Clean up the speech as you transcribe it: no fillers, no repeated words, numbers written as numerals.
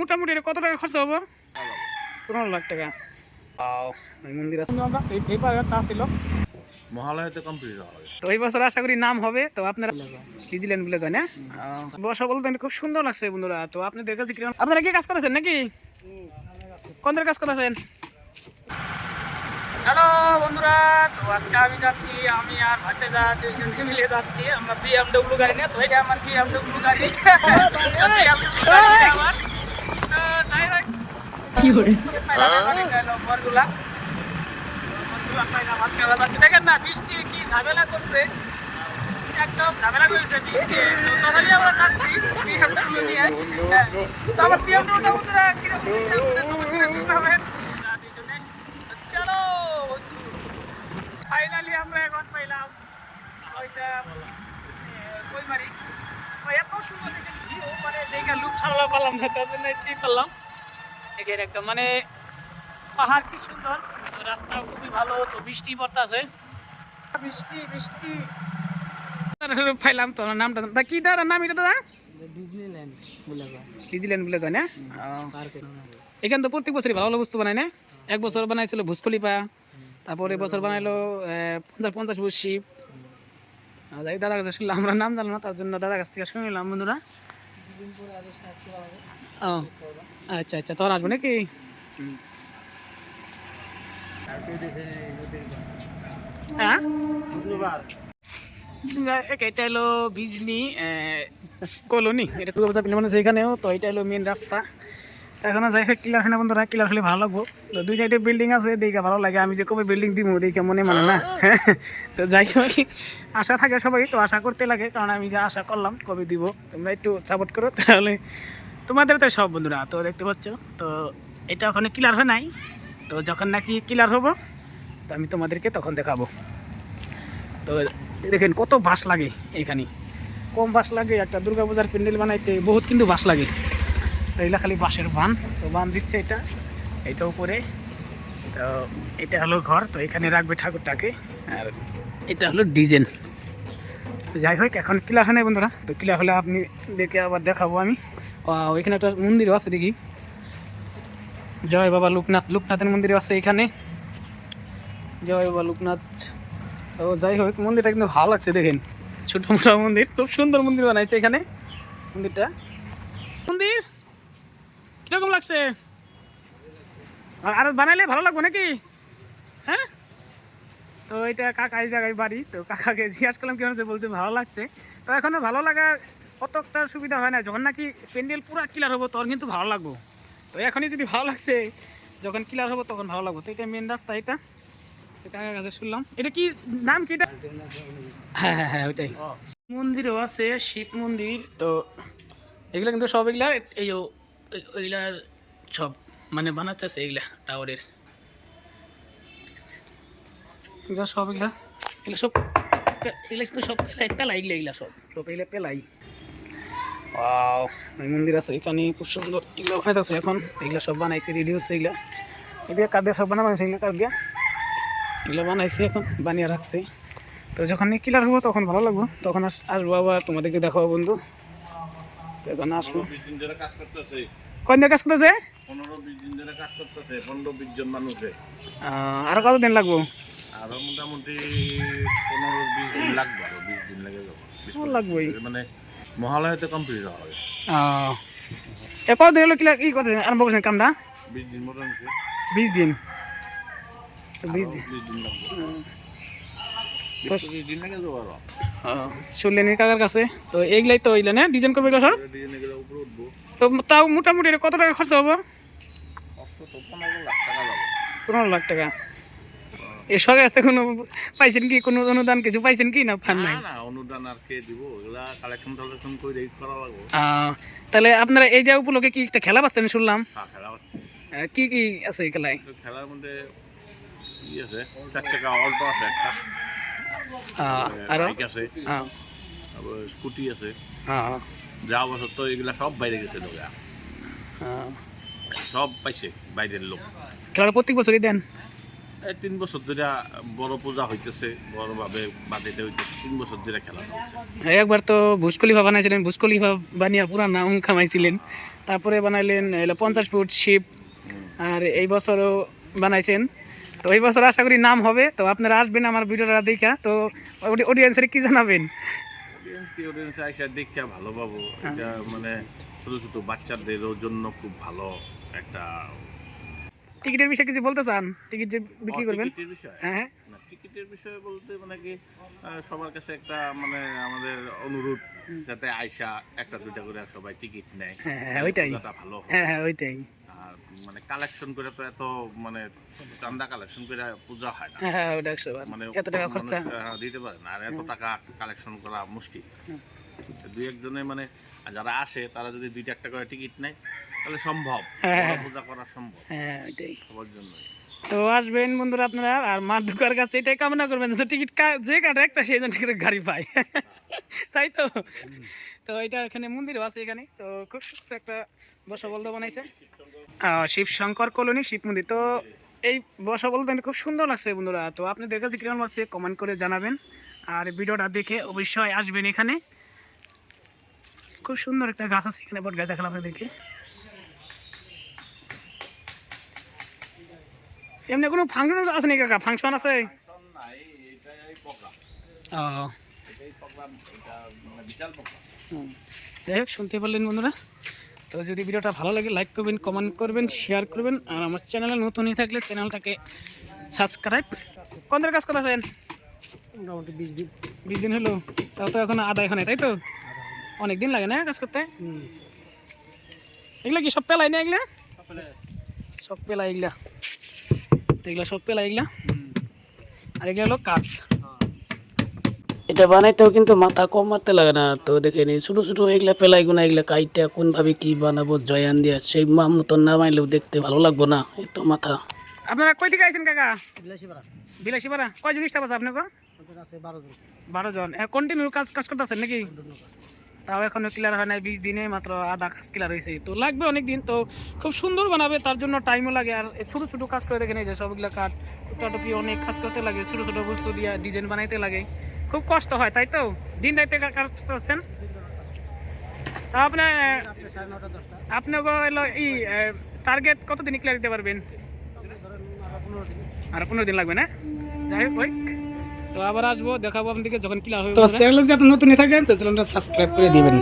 মোটামুটি কত টাকা খরচ হবে? 15 লাখ টাকা। মন্দির আছে এই পাড়াটা ছিল মহালয়াতে কমপ্লিট হবে। তো এই বছর আশা করি নাম হবে। তো আপনারা নিউজিল্যান্ড বলে কয় না বসা বলতে খুব সুন্দর লাগছে বন্ধুরা। তো আপনাদের কাছে আপনারা কি কাজ করেছেন নাকি? কোন কাজ করেছেন? হ্যালো বন্ধুরা, তো আজকে আমি যাচ্ছি, আমি আর ভাতিজা দুইজনে মিলে যাচ্ছি আমরা BMW গাড়ি নিয়ে। তো এটা আমার BMW গাড়ি আমার। তো যাই হোক কি করে বরগুলা দেখেন না, বৃষ্টি কি ঝামেলা করছে, একদম ঝামেলা করেছে বৃষ্টি। তো তথাপি আমরা যাচ্ছি BMW নিয়ে। তো আমার BMW বন্ধুরা কিরকম চলো ফাইনালি আমরা এখন পাইলাম ওইটা কইমারি। এত সুন্দর দেখে মানে দেখে লুক সামলা পারলাম না, তার জন্য ঠিক করলাম। এখানে একদম মানে পাহাড় কি সুন্দর, রাস্তাও খুবই ভালো। তো বৃষ্টি পড়তেছে, বৃষ্টি বৃষ্টি পাইলাম। তো নামটা কি দাদা? নাম এটা দাদা ডিজনিল্যান্ড বলে কয় না? এখানে তো প্রত্যেক বছরই ভালো ভালো বস্তু বানায় না? এক বছর বানাইছিল ভুজ খলিফা, তারপরে বছর বানাইলো 50 ফুট শিপ। দাদার কাছে শুনলাম, আমরা নাম জানলাম না, তার জন্য দাদার কাছ থেকে শুনে নিলাম বন্ধুরা। ও আচ্ছা আচ্ছা, তখন আসবো নাকি? হ্যাঁ এটা হলো বিজনি কলোনি, এটা মানে সেখানেও। তো এটা হলো মেন রাস্তা। এখনো যাই হোক ক্লিয়ার হয় না বন্ধুরা, ক্লিয়ার হলে ভালো লাগবো। তো দুই সাইডে বিল্ডিং আছে, দেখে ভালো লাগে। আমি যে কবে বিল্ডিং দিব দেখে মনে মানে না। তো যাই হোক আশা থাকে সবাই, তো আশা করতে লাগে, কারণ আমি যে আশা করলাম কবে দিব, তোমরা একটু সাপোর্ট করো, তাহলে তোমাদের তো সব বন্ধুরা। তো দেখতে পাচ্ছ, তো এটা ওখানে ক্লিয়ার হয় নাই। তো যখন নাকি ক্লিয়ার হবো তো আমি তোমাদেরকে তখন দেখাবো। তো দেখেন কত বাঁশ লাগে এখানে, কম বাঁশ লাগে একটা দুর্গাপূজার প্যান্ডেল বানাইতে, বহুত কিন্তু বাঁশ লাগে। তো এগুলা খালি বাঁশের বান, তো বান দিচ্ছে এটা উপরে। তো এটা হলো ঘর, তো এখানে রাখবে ঠাকুরটাকে। আর এটা হলো ডিজাইন। যাই হোক এখন ক্লিয়ার হয় না বন্ধুরা, তো ক্লিয়ার হলে আপনি দেখে আবার দেখাবো আমি। ওইখানে একটা মন্দিরও আছে দেখি, জয় বাবা লোকনাথের মন্দিরও আছে এখানে, জয় বাবা লোকনাথ। তো যাই হোক মন্দিরটা কিন্তু ভালো লাগছে, দেখেন ছোটো মোটো মন্দির, খুব সুন্দর মন্দির বানাইছে এখানে মন্দিরটা। মন্দির কিরকম লাগছে? আর বানাইলে ভালো লাগবে নাকি? হ্যাঁ, তো এটা কাকা এই জায়গায় বাড়ি, তো কাকাকে জিজ্ঞাসা করলাম কেমন হচ্ছে, বলছে ভালো লাগছে। তো এখনো ভালো লাগার অতটা সুবিধা হয় না, যখন নাকি প্যান্ডেল পুরো ক্লিয়ার হবো তখন কিন্তু ভালো লাগবো। তো এখনই যদি ভালো লাগছে, যখন ক্লিয়ার হবো তখন ভালো লাগবো। তো এটা মেন রাস্তা, এটা কাকার কাছে শুনলাম। এটা কি নাম কি? এটা হ্যাঁ হ্যাঁ হ্যাঁ ওইটাই। মন্দিরও আছে, শিব মন্দির। তো এগুলা কিন্তু সব এগুলা এই ওইগুলার সব মানে বানাচ্ছে এগুলা টাওয়ারের, এগুলা সব এগুলা সব এগুলা কিন্তু সব পেলাই, এগুলা সব এগুলা পেলাই। মন্দির আছে এখানে খুব সুন্দর, এগুলো ওখানে আছে এখন, এগুলা সব বানাইছে, রেডি হচ্ছে এগুলা। এগুলা কাঠ দিয়ে সব বানাইছে, এগুলো কাঠ দিয়া এগুলো বানাইছে, এখন বানিয়ে রাখছে। তো যখন ক্লিয়ার হবো তখন ভালো লাগবো, তখন আসবো আবার তোমাদেরকে দেখাবো বন্ধু। এখন আসবো। কয়দিনের কাজ করতেছে? 15-20 দিন ধরে কাজ করতেছে, 15-20 জন মানুষে। আরো কতদিন লাগবো? আরো মোটামুটি 15-20 দিন লাগবে, আরো 20 দিন লেগে যাবে। লাগবেই, মানে মহালয়াতে কমপ্লিট হবে। কতদিন হলো ক্লিয়ার কি করছে আরম্ভ করছেন কামটা? 20 দিন মোটামুটি। 20 দিন। তো 20 দিন শুনলেন কাকার কাছে। তো এইগুলাই তো ওইলা না ডিজাইন করবে এগুলো সব। তো তাও মোটামুটি কত টাকা খরচ হবে? 15 লাখ টাকা। এই সরকার কাছ থেকে কোনো পাইছেন কি, কোনো অনুদান কিছু পাইছেন কি? না পান নাই? অনুদান আর কে দিব, এগুলা কালেকশন করে করা লাগবে। তাহলে আপনারা এই যে উপলক্ষে কি একটা খেলা পাচ্ছেন শুনলাম? হ্যাঁ খেলা হচ্ছে। কি কি আছে এই খেলায়? খেলার মধ্যে কি আছে, 4 টাকা অল্প আছে একটা, আর বাইক আছে, তারপর স্কুটি আছে। যা বছর তো এগুলা সব বাইরে গেছে লোক, সব পাইছে বাইরের লোক। খেলাটা প্রত্যেক বছরই দেন? এই 3 বছর ধরে বড় পূজা হইতেছে, বড়ভাবে বাড়িতে হইতেছে, 3 বছর ধরে খেলা চলছে। একবার তো ভুসকলিফা বানাইছিলেন, ভুসকলিফা বানিয়ে পুরা নাম কামাইছিলেন। তারপরে বানাইলেন 50 ফুট শিপ, আর এই বছরও বানাইছেন। তো এই বছর আশা করি নাম হবে। তো আপনারা আসবেন আমার ভিডিওটা দেখা, তো অডিয়েন্সের কি জানাবেন? অডিয়েন্স আইসা দেখে ভালো পাবো। এটা মানে ছোট ছোট বাচ্চাদের জন্য খুব ভালো একটা। টিকিটের বিষয়ে কিছু বলতে চান? টিকিট যে বিক্রি করবেন? টিকিটের বিষয়, হ্যাঁ না টিকিটের বিষয়ে বলতে মানে কি সবার কাছে একটা মানে আমাদের অনুরোধ, যাতে আইসা একটা দুইটা করে সবাই টিকিট নেয়। হ্যাঁ ওইটাই, ভালো হয়। হ্যাঁ ওইটাই। আর মানে কালেকশন করে তো এত মানে চান্দা কালেকশন করে পূজা হয় না। হ্যাঁ ওটা 100 বার, মানে এত টাকা খরচা দিতে পারে না, আর এত টাকা কালেকশন করা মুশকিল। দুই একজনে মানে যারা আসে তারা যদি 2-1 করে টিকিট নেয় তাহলে সম্ভব, পূজা করা সম্ভব। হ্যাঁ ওইটাই। সবার জন্য তো আসবেন বন্ধুরা আপনারা, আর মা দুর্গার কাছে এটাই কামনা করবেন যে টিকিট যে কাটে একটা সেই জন টিকিটের গাড়ি পায়। তাই তো। তো এটা এখানে মন্দিরও আছে এখানে, তো খুব সুন্দর একটা বসবল্দ বানাইছে, শিবশঙ্কর কলোনি শিব মন্দির। তো এই বসবল্দ খুব সুন্দর লাগছে বন্ধুরা। তো আপনাদের কাছে কিরকম লাগছে কমেন্ট করে জানাবেন, আর ভিডিওটা দেখে অবশ্যই আসবেন এখানে। খুব সুন্দর একটা গাছ আছে এখানে, বট গাছ দেখালাম আপনাদেরকে। এমনি কোনো ফাংশন আছে নাকি কাকা? ফাংশন আছে? যাই হোক, শুনতে পারলেন বন্ধুরা। তো যদি ভিডিওটা ভালো লাগে লাইক করবেন, কমেন্ট করবেন, শেয়ার করবেন, আর আমার চ্যানেলে নতুন হয়ে থাকলে চ্যানেলটাকে সাবস্ক্রাইব। কোনদের কাজ করতেছেন? মোটামুটি 20 দিন হলো, তাও তো এখন আদায় হয়, তাই তো? অনেক দিন লাগে না কাজ করতে? এগুলা কি সব পেলাই না? এগুলা সব পেলাই, এগুলা এগুলা সব পেলাই, এগুলা। আর এগুলা হলো কাঠ। এটা বানাইতেও কিন্তু মাথা কম মারতে লাগে না। তো দেখে নি ছোটো ছোটো এগুলা পেলাই গুনা, এগুলা কাইটা কোনভাবে কি বানাবো জয়ান দিয়া, সেই মাম মতন না বানাইলেও দেখতে ভালো লাগবো না, এত মাথা। আপনারা কই থেকে আইছেন কাকা? বিলাসীপাড়া। কয়জন স্টাফ আছে আপনাকে? 12 জন। কন্টিনিউ কাজ করতেছেন নাকি? তাও এখনো ক্লিয়ার হয় নাই, 20 দিনে মাত্র আধা কাজ ক্লিয়ার হয়েছে। তো লাগবে অনেক দিন, তো খুব সুন্দর বানাবে, তার জন্য টাইমও লাগে। আর ছোটো ছোটো কাজ করে দেখেন, এই যে সবগুলা কাঠ টুকটাটুকি অনেক কাজ করতে লাগে, ছোটো ছোটো বস্তু দিয়ে ডিজাইন বানাইতে লাগে, খুব কষ্ট হয়, তাই তো? দিন রাইতে কাজ করতেছেন। তা আপনি এই টার্গেট কতদিন ক্লিয়ার দিতে পারবেন? আর 15 দিন লাগবে না? যাই হোক, তো আবার আসবো, দেখাবো আপনাদেরকে যখন ক্লিয়ার হবে। তো চ্যানেলে যদি আপনি নতুন থাকেন, চ্যানেলটা সাবস্ক্রাইব করে দিবেন।